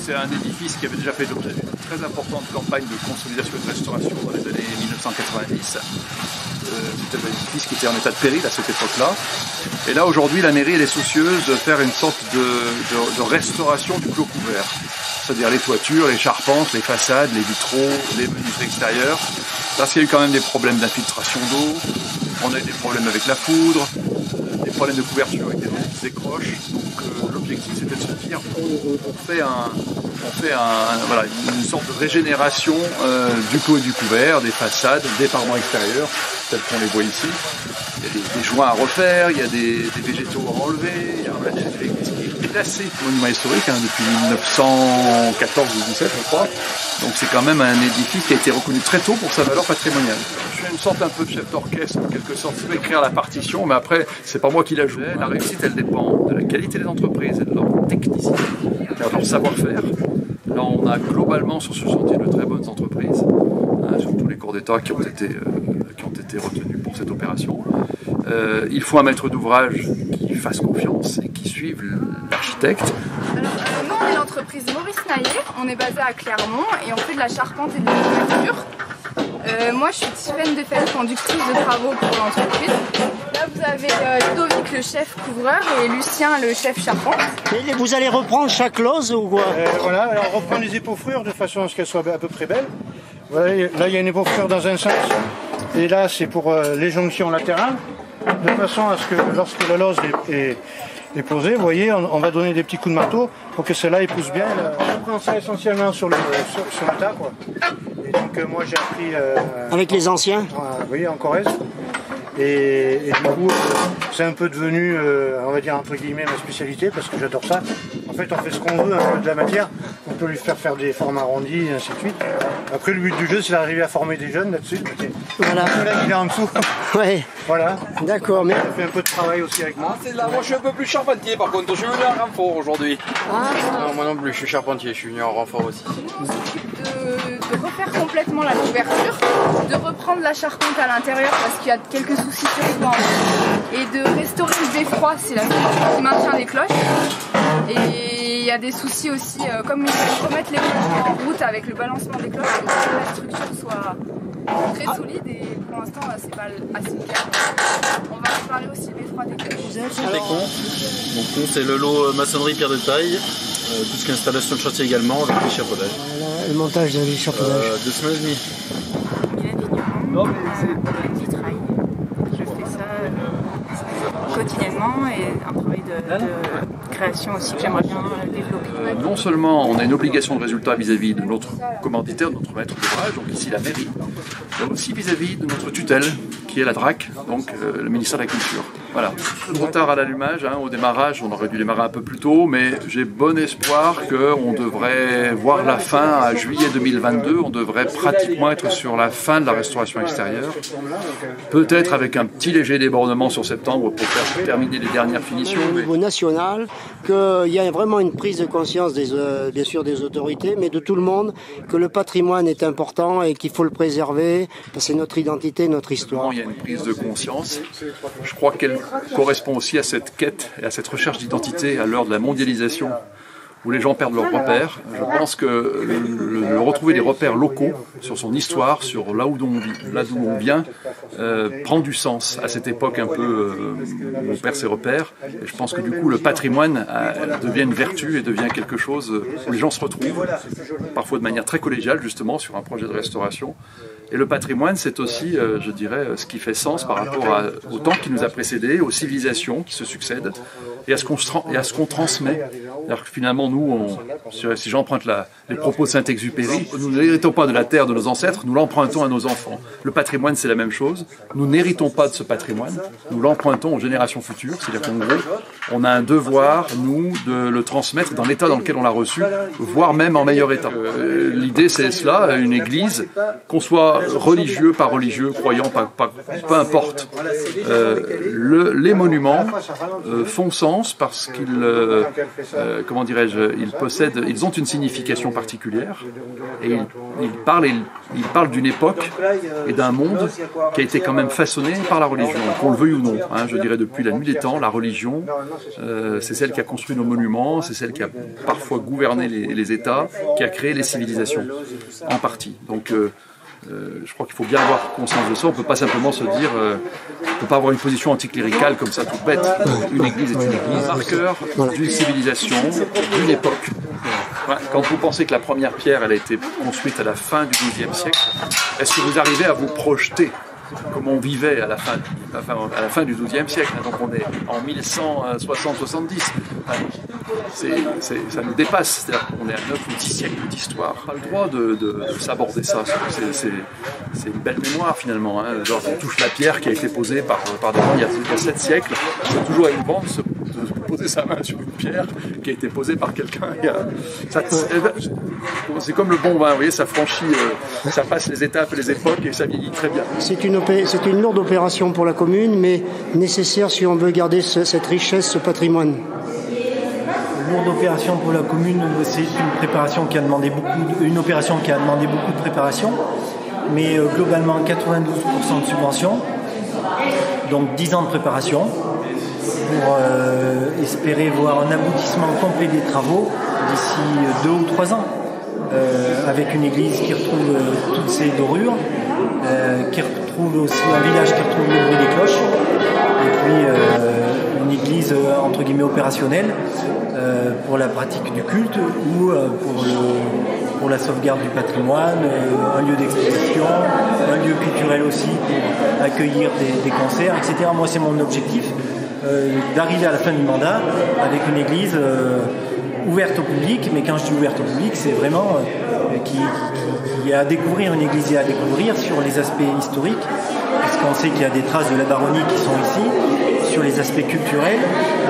c'est un édifice qui avait déjà fait l'objet d'une très importante campagne de consolidation et de restauration dans les années 1990. C'était un édifice qui était en état de péril à cette époque-là. Et là, aujourd'hui, la mairie elle est soucieuse de faire une sorte de restauration du clos couvert. C'est-à-dire les toitures, les charpentes, les façades, les vitraux, les menuiseries extérieures. Parce qu'il y a eu quand même des problèmes d'infiltration d'eau, on a eu des problèmes avec la foudre, des problèmes de couverture avec des décroches. Donc l'objectif c'était de se dire on fait voilà, une sorte de régénération du clos et du couvert, des façades, des parements extérieurs, tels qu'on les voit ici. Il y a des joints à refaire, il y a des végétaux à enlever, il y a un électrique qui est classé monument historique depuis 1914 ou 17 je crois. Donc c'est quand même un édifice qui a été reconnu très tôt pour sa valeur patrimoniale. Je suis une sorte un peu de chef d'orchestre en quelque sorte, je peux écrire la partition, mais après c'est pas moi qui la joue. La réussite elle dépend de la qualité des entreprises et de leur technicité, de leur savoir-faire. Là on a globalement sur ce chantier de très bonnes entreprises, sur tous les corps d'État qui ont été retenus pour cette opération. Il faut un maître d'ouvrage qui fasse confiance et qui suive l'architecte. Nous, on est l'entreprise Maurice Naillet, on est basé à Clermont et on fait de la charpente et de la couverture. Moi, je suis Tivenne Defel, conductrice de travaux pour l'entreprise. Là, vous avez Ludovic, le chef couvreur, et Lucien, le chef charpente. Et vous allez reprendre chaque lose ou quoi? Voilà, alors on reprend les épaufrures de façon à ce qu'elles soient à peu près belles. Voilà, là, il y a une épaufrure dans un sens, et là, c'est pour les jonctions latérales, de façon à ce que lorsque la lose est posée, vous voyez, on va donner des petits coups de marteau pour que celle-là pousse bien. On prend ça essentiellement sur le tas, quoi. Et donc moi j'ai appris... avec les anciens oui, en Corrèze. Et du coup, c'est un peu devenu, on va dire entre guillemets, ma spécialité, parce que j'adore ça. En fait, on fait ce qu'on veut un peu de la matière. On peut lui faire des formes arrondies, et ainsi de suite. Après, le but du jeu, c'est d'arriver à former des jeunes là-dessus. Voilà. Là, il est en dessous. Ouais. Voilà. D'accord, mais... On fait un peu de travail aussi avec moi. C'est là, moi je suis un peu plus charpentier par contre, je suis venu en renfort aujourd'hui. Non, moi non plus, je suis charpentier, je suis venu en renfort aussi. De refaire complètement la couverture, de reprendre la charpente à l'intérieur parce qu'il y a quelques soucis sur le toit et de restaurer le beffroi, c'est la structure qui maintient les cloches. Et il y a des soucis aussi, comme il faut remettre les cloches en route avec le balancement des cloches, pour que la structure soit très solide et pour l'instant c'est pas assez clair. On va réparer aussi le beffroi des cloches. Donc c'est le lot maçonnerie pierre de taille, tout ce qui est installation de chantier également, avec l'échafaudage. Le montage de l'échafaudage. 2 semaines et demie. Il y a des vitrail. Je fais ça quotidiennement et un travail de création aussi que j'aimerais bien développer. Non seulement on a une obligation de résultat vis-à-vis de notre commanditaire, de notre maître d'ouvrage, donc ici la mairie, mais aussi vis-à-vis de notre tutelle, qui est la DRAC, donc le ministère de la Culture. Voilà. Trop tard à l'allumage, au démarrage, on aurait dû démarrer un peu plus tôt, mais j'ai bon espoir qu'on devrait voir la fin à juillet 2022, on devrait pratiquement être sur la fin de la restauration extérieure, peut-être avec un petit léger débordement sur septembre pour faire terminer les dernières finitions. Au niveau national, qu'il y a vraiment une prise de conscience bien sûr des autorités, mais de tout le monde, que le patrimoine est important et qu'il faut le préserver, parce que c'est notre identité, notre histoire. Il y a une prise de conscience. Je crois qu'elle correspond aussi à cette quête et à cette recherche d'identité à l'heure de la mondialisation, où les gens perdent leurs repères. Je pense que retrouver des repères locaux sur son histoire, sur là d'où on vient, prend du sens à cette époque un peu où on perd ses repères. Et je pense que du coup le patrimoine devient une vertu et devient quelque chose où les gens se retrouvent, parfois de manière très collégiale justement sur un projet de restauration. Et le patrimoine, c'est aussi, je dirais, ce qui fait sens par rapport au temps qui nous a précédés, aux civilisations qui se succèdent, et à ce qu'on transmet. C'est-à-dire que finalement, nous, si j'emprunte les propos de Saint-Exupéry, nous n'héritons pas de la terre de nos ancêtres, nous l'empruntons à nos enfants. Le patrimoine, c'est la même chose. Nous n'héritons pas de ce patrimoine, nous l'empruntons aux générations futures. C'est-à-dire qu'en gros, on a un devoir, nous, de le transmettre dans l'état dans lequel on l'a reçu, voire même en meilleur état. L'idée, c'est cela, une église, qu'on soit soit religieux, pas religieux, croyant, peu importe. Les monuments font sens parce qu'ils, comment dirais-je, ils ont une signification particulière et ils parlent d'une époque et d'un monde qui a été quand même façonné par la religion, qu'on le veuille ou non. Hein, je dirais depuis la nuit des temps, la religion, c'est celle qui a construit nos monuments, c'est celle qui a parfois gouverné les États, qui a créé les civilisations, en partie. Donc je crois qu'il faut bien avoir conscience de ça. On ne peut pas simplement se dire, on ne peut pas avoir une position anticléricale comme ça, toute bête. Une église est une église, marqueur d'une civilisation, d'une époque. Quand vous pensez que la première pierre elle a été construite à la fin du XIIe siècle, est-ce que vous arrivez à vous projeter comme on vivait à la fin du XIIe siècle? Donc on est en 1160-70. Ça nous dépasse. On est à 9 ou 10 siècles d'histoire. On a le droit de s'aborder ça. C'est une belle mémoire finalement. Hein. Genre, on touche la pierre qui a été posée par des gens il y a 7 siècles. C'est toujours émouvant de poser sa main sur une pierre qui a été posée par quelqu'un. C'est comme le bon vin, vous voyez, ça franchit, ça passe les étapes et les époques et ça vieillit très bien. C'est une lourde opération pour la commune, mais nécessaire si on veut garder cette richesse, ce patrimoine. Lourde opération pour la commune, c'est une opération qui a demandé beaucoup de préparation, mais globalement 92% de subvention, donc 10 ans de préparation pour espérer voir un aboutissement complet des travaux d'ici 2 ou 3 ans. Avec une église qui retrouve toutes ses dorures, qui retrouve aussi un village qui retrouve le bruit des cloches, et puis une église entre guillemets opérationnelle pour la pratique du culte ou pour la sauvegarde du patrimoine, un lieu d'exposition, un lieu culturel aussi pour accueillir des concerts, etc. Moi c'est mon objectif d'arriver à la fin du mandat avec une église ouverte au public, mais quand je dis ouverte au public, c'est vraiment qu'il y a à découvrir, une église à découvrir sur les aspects historiques, parce qu'on sait qu'il y a des traces de la baronnie qui sont ici, sur les aspects culturels,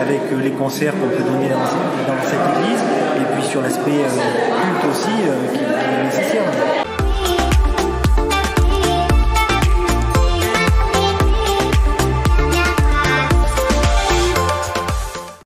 avec les concerts qu'on peut donner dans cette église, et puis sur l'aspect culte aussi, qui est nécessaire.